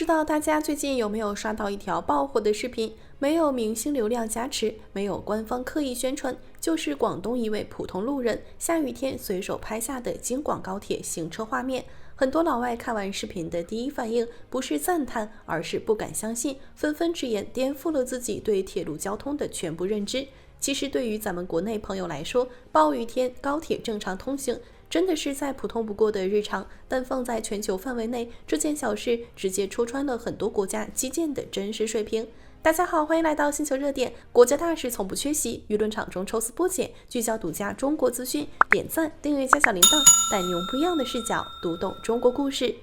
知道大家最近有没有刷到一条爆火的视频？没有明星流量加持，没有官方刻意宣传，就是广东一位普通路人下雨天随手拍下的京广高铁行车画面。很多老外看完视频的第一反应不是赞叹，而是不敢相信，纷纷直言颠覆了自己对铁路交通的全部认知。其实对于咱们国内朋友来说，暴雨天高铁正常通行真的是再普通不过的日常，但放在全球范围内，这件小事直接戳穿了很多国家基建的真实水平。大家好，欢迎来到星球热点，国家大事从不缺席，舆论场中抽丝剥茧，聚焦独家中国资讯，点赞、订阅加小铃铛，带你用不一样的视角读懂中国故事。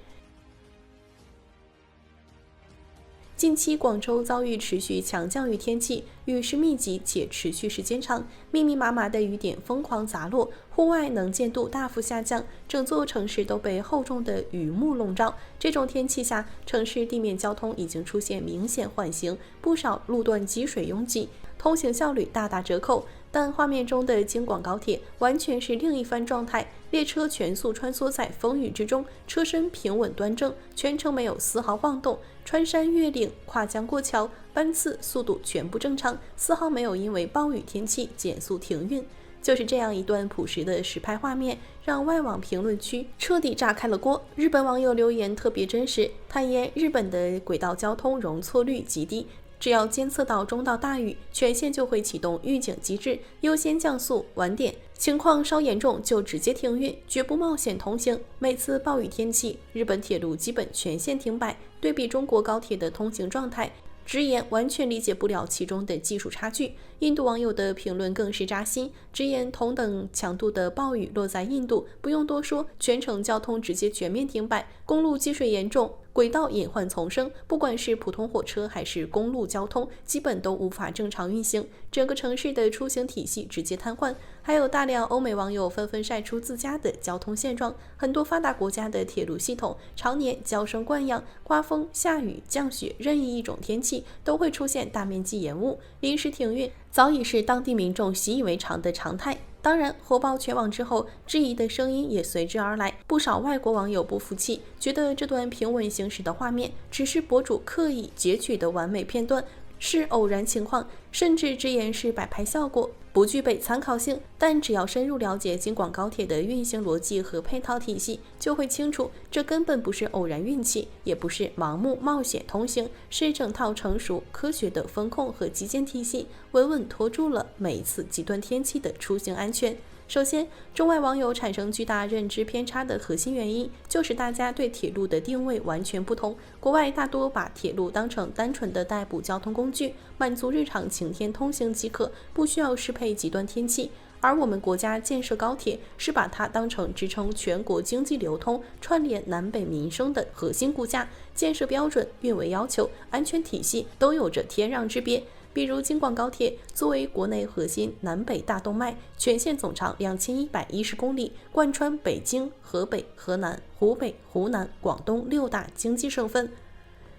近期广州遭遇持续强降雨天气，雨势密集且持续时间长，密密麻麻的雨点疯狂砸落，户外能见度大幅下降，整座城市都被厚重的雨幕笼罩。这种天气下，城市地面交通已经出现明显缓行，不少路段积水拥挤，通行效率大打折扣。但画面中的京广高铁完全是另一番状态，列车全速穿梭在风雨之中，车身平稳端正，全程没有丝毫晃动，穿山越岭、跨江过桥，班次速度全部正常，丝毫没有因为暴雨天气减速停运。就是这样一段朴实的实拍画面，让外网评论区彻底炸开了锅。日本网友留言特别真实，坦言日本的轨道交通容错率极低，只要监测到中到大雨，全线就会启动预警机制，优先降速晚点，情况稍严重就直接停运，绝不冒险通行。每次暴雨天气，日本铁路基本全线停摆。对比中国高铁的通行状态，直言完全理解不了其中的技术差距。印度网友的评论更是扎心，直言同等强度的暴雨落在印度，不用多说，全程交通直接全面停摆，公路积水严重，轨道隐患丛生，不管是普通火车还是公路交通，基本都无法正常运行，整个城市的出行体系直接瘫痪。还有大量欧美网友纷纷晒出自家的交通现状，很多发达国家的铁路系统常年娇生惯养，刮风、下雨、降雪，任意一种天气都会出现大面积延误、临时停运，早已是当地民众习以为常的常态。当然，火爆全网之后，质疑的声音也随之而来。不少外国网友不服气，觉得这段平稳行驶的画面只是博主刻意截取的完美片段，是偶然情况，甚至直言是摆拍效果，不具备参考性。但只要深入了解京广高铁的运行逻辑和配套体系，就会清楚，这根本不是偶然运气，也不是盲目冒险通行，是整套成熟科学的风控和基建体系，稳稳拖住了每一次极端天气的出行安全。首先，中外网友产生巨大认知偏差的核心原因，就是大家对铁路的定位完全不同。国外大多把铁路当成单纯的代步交通工具，满足日常晴天通行即可，不需要适配极端天气。而我们国家建设高铁，是把它当成支撑全国经济流通、串联南北民生的核心骨架，建设标准、运维要求、安全体系都有着天壤之别。比如京广高铁作为国内核心南北大动脉，全线总长2110公里，贯穿北京、河北、河南、湖北、湖南、广东6大经济省份，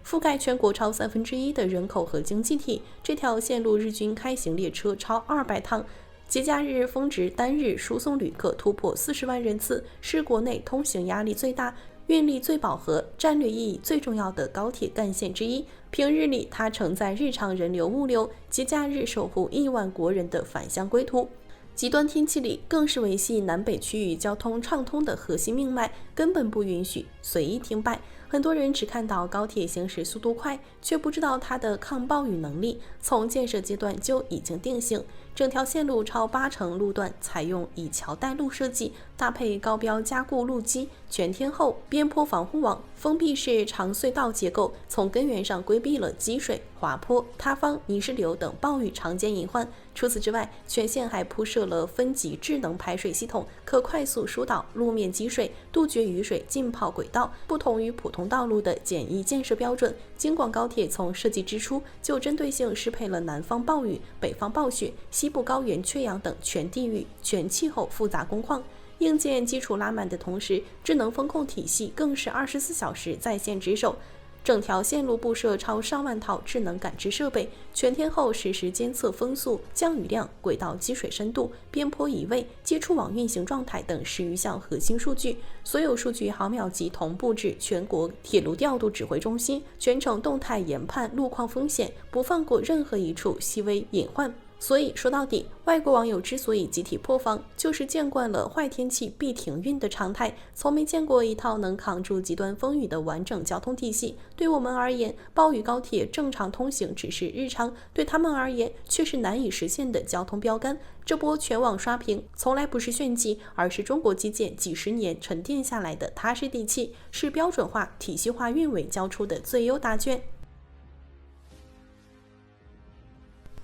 覆盖全国超1/3的人口和经济体。这条线路日均开行列车超200趟，节假日峰值单日输送旅客突破40万人次，是国内通行压力最大、运力最饱和、战略意义最重要的高铁干线之一。平日里，它承载日常人流物流，节假日守护亿万国人的返乡归途。极端天气里，更是维系南北区域交通畅通的核心命脉，根本不允许随意停摆。很多人只看到高铁行驶速度快，却不知道它的抗暴雨能力从建设阶段就已经定型。整条线路超80%路段采用以桥带路设计，搭配高标加固路基、全天候边坡防护网，封闭式长隧道结构，从根源上规避了积水、滑坡、塌方、泥石流等暴雨常见隐患。除此之外，全线还铺设了分级智能排水系统，可快速疏导路面积水，杜绝雨水浸泡轨道。不同于普通道路的简易建设标准，京广高铁从设计之初就针对性适配了南方暴雨、北方暴雪、西部高原缺氧等全地域、全气候复杂工况。硬件基础拉满的同时，智能风控体系更是24小时在线值守。整条线路布设超上万套智能感知设备，全天候实时监测风速、降雨量、轨道积水深度、边坡移位、接触网运行状态等10余项核心数据，所有数据毫秒级同步至全国铁路调度指挥中心，全程动态研判路况风险，不放过任何一处细微隐患。所以说到底，外国网友之所以集体破防，就是见惯了坏天气必停运的常态，从没见过一套能扛住极端风雨的完整交通体系。对我们而言，暴雨高铁正常通行只是日常，对他们而言却是难以实现的交通标杆。这波全网刷屏，从来不是炫技，而是中国基建几十年沉淀下来的踏实底气，是标准化、体系化运维交出的最优答卷。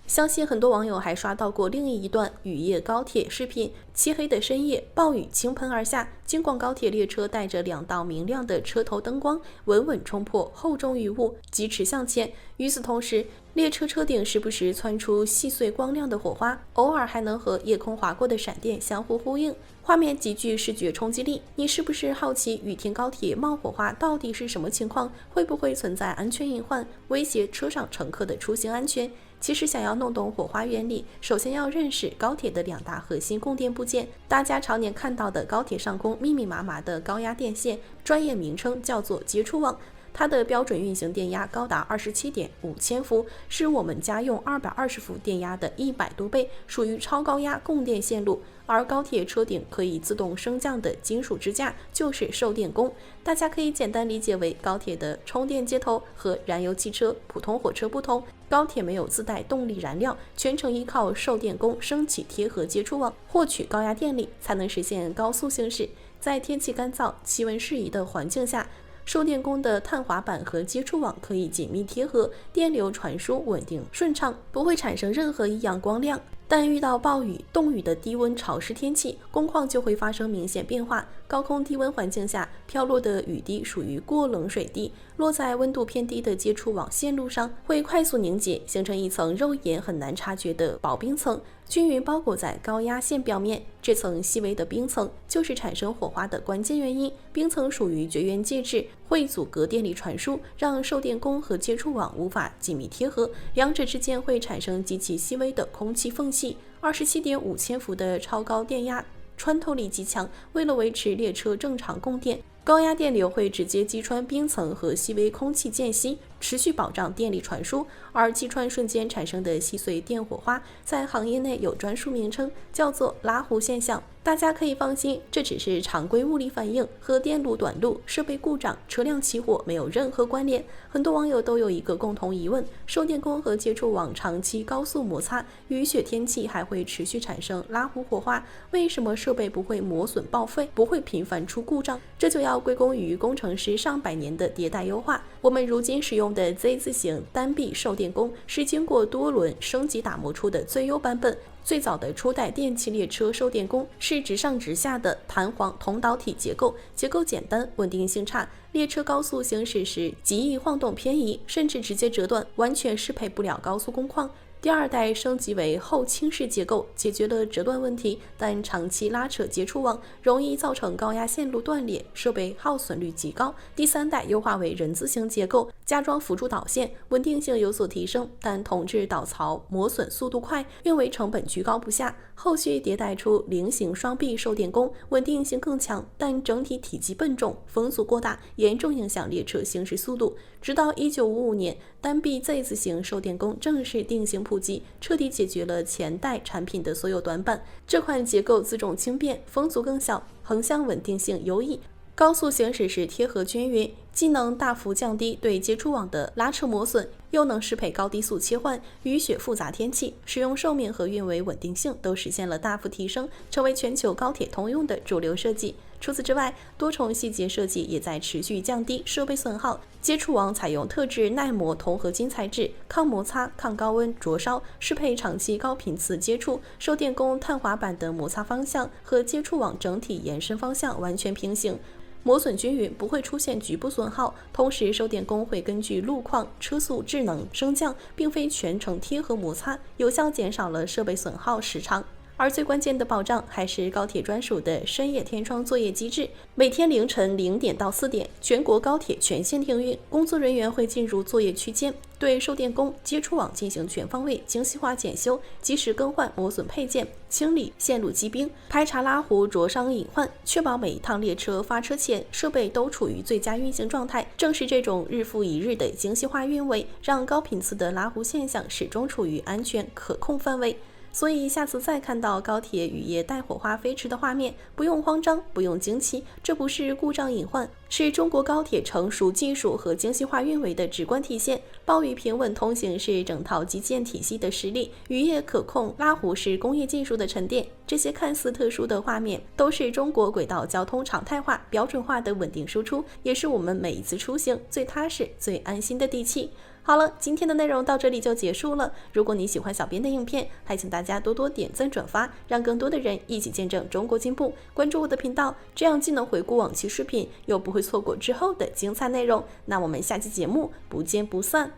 相信很多网友还刷到过另一段雨夜高铁视频，漆黑的深夜，暴雨倾盆而下，京广高铁列车带着2道明亮的车头灯光，稳稳冲破厚重雨雾，疾驰向前。与此同时，列车车顶时不时窜出细碎光亮的火花，偶尔还能和夜空划过的闪电相互呼应，画面极具视觉冲击力。你是不是好奇雨天高铁冒火花到底是什么情况？会不会存在安全隐患，威胁车上乘客的出行安全？其实想要弄懂火花原理，首先要认识高铁的2大核心供电部件。大家常年看到的高铁上空密密麻麻的高压电线，专业名称叫做接触网。它的标准运行电压高达27.5千伏，是我们家用220伏电压的100多倍，属于超高压供电线路。而高铁车顶可以自动升降的金属支架就是受电弓，大家可以简单理解为高铁的充电接头。和燃油汽车、普通火车不同，高铁没有自带动力燃料，全程依靠受电弓升起贴合接触网，获取高压电力，才能实现高速行驶。在天气干燥、气温适宜的环境下，受电弓的碳滑板和接触网可以紧密贴合，电流传输稳定顺畅，不会产生任何异样光亮。但遇到暴雨、冻雨的低温潮湿天气，工况就会发生明显变化。高空低温环境下，飘落的雨滴属于过冷水滴，落在温度偏低的接触网线路上，会快速凝结，形成一层肉眼很难察觉的薄冰层，均匀包裹在高压线表面。这层细微的冰层就是产生火花的关键原因。冰层属于绝缘介质，会阻隔电力传输，让受电弓和接触网无法紧密贴合，两者之间会产生极其细微的空气缝隙。27.5千伏的超高电压穿透力极强，为了维持列车正常供电，高压电流会直接击穿冰层和细微空气间隙，持续保障电力传输。而击穿瞬间产生的细碎电火花，在行业内有专属名称，叫做拉弧现象。大家可以放心，这只是常规物理反应，和电路短路、设备故障、车辆起火没有任何关联。很多网友都有一个共同疑问：受电弓和接触网长期高速摩擦，雨雪天气还会持续产生拉弧火花，为什么设备不会磨损报废，不会频繁出故障？这就要归功于工程师上百年的迭代优化。我们如今使用的 Z 字形单臂受电弓是经过多轮升级打磨出的最优版本。最早的初代电气列车受电弓是直上直下的弹簧铜导体结构，结构简单，稳定性差，列车高速行驶时极易晃动偏移，甚至直接折断，完全适配不了高速工况。第2代升级为后倾式结构，解决了折断问题，但长期拉扯接触网容易造成高压线路断裂，设备耗损率极高。第3代优化为人字形结构，加装辅助导线，稳定性有所提升，但铜制导槽磨损速度快，运维成本居高不下。后续迭代出菱形双臂受电弓，稳定性更强，但整体体积笨重，风速过大，严重影响列车行驶速度。直到1955年，单臂 Z 字形受电弓正式定型普及，彻底解决了前代产品的所有短板。这款结构自重轻便，风阻更小，横向稳定性优异，高速行驶时贴合均匀，既能大幅降低对接触网的拉扯磨损，又能适配高低速切换、雨雪复杂天气，使用寿命和运维稳定性都实现了大幅提升，成为全球高铁通用的主流设计。除此之外，多重细节设计也在持续降低设备损耗。接触网采用特制耐磨铜合金材质，抗摩擦、抗高温灼烧，适配长期高频次接触。受电弓碳滑板的摩擦方向和接触网整体延伸方向完全平行，磨损均匀，不会出现局部损耗。同时，受电弓会根据路况、车速智能升降，并非全程贴合摩擦，有效减少了设备损耗时长。而最关键的保障还是高铁专属的深夜天窗作业机制。每天凌晨0点到4点，全国高铁全线停运，工作人员会进入作业区间，对售电工、接触网进行全方位精细化检修，及时更换磨损配件，清理线路积冰，排查拉弧灼伤隐患，确保每一趟列车发车前设备都处于最佳运行状态。正是这种日复一日的精细化运维，让高频次的拉弧现象始终处于安全可控范围。所以下次再看到高铁雨夜带火花飞驰的画面，不用慌张，不用惊奇，这不是故障隐患，是中国高铁成熟技术和精细化运维的直观体现。暴雨平稳通行是整套基建体系的实力，雨夜可控拉弧是工业技术的沉淀。这些看似特殊的画面，都是中国轨道交通常态化、标准化的稳定输出，也是我们每一次出行最踏实、最安心的底气。好了，今天的内容到这里就结束了。如果你喜欢小编的影片，还请大家多多点赞转发，让更多的人一起见证中国进步。关注我的频道，这样既能回顾往期视频，又不会错过之后的精彩内容。那我们下期节目不见不散。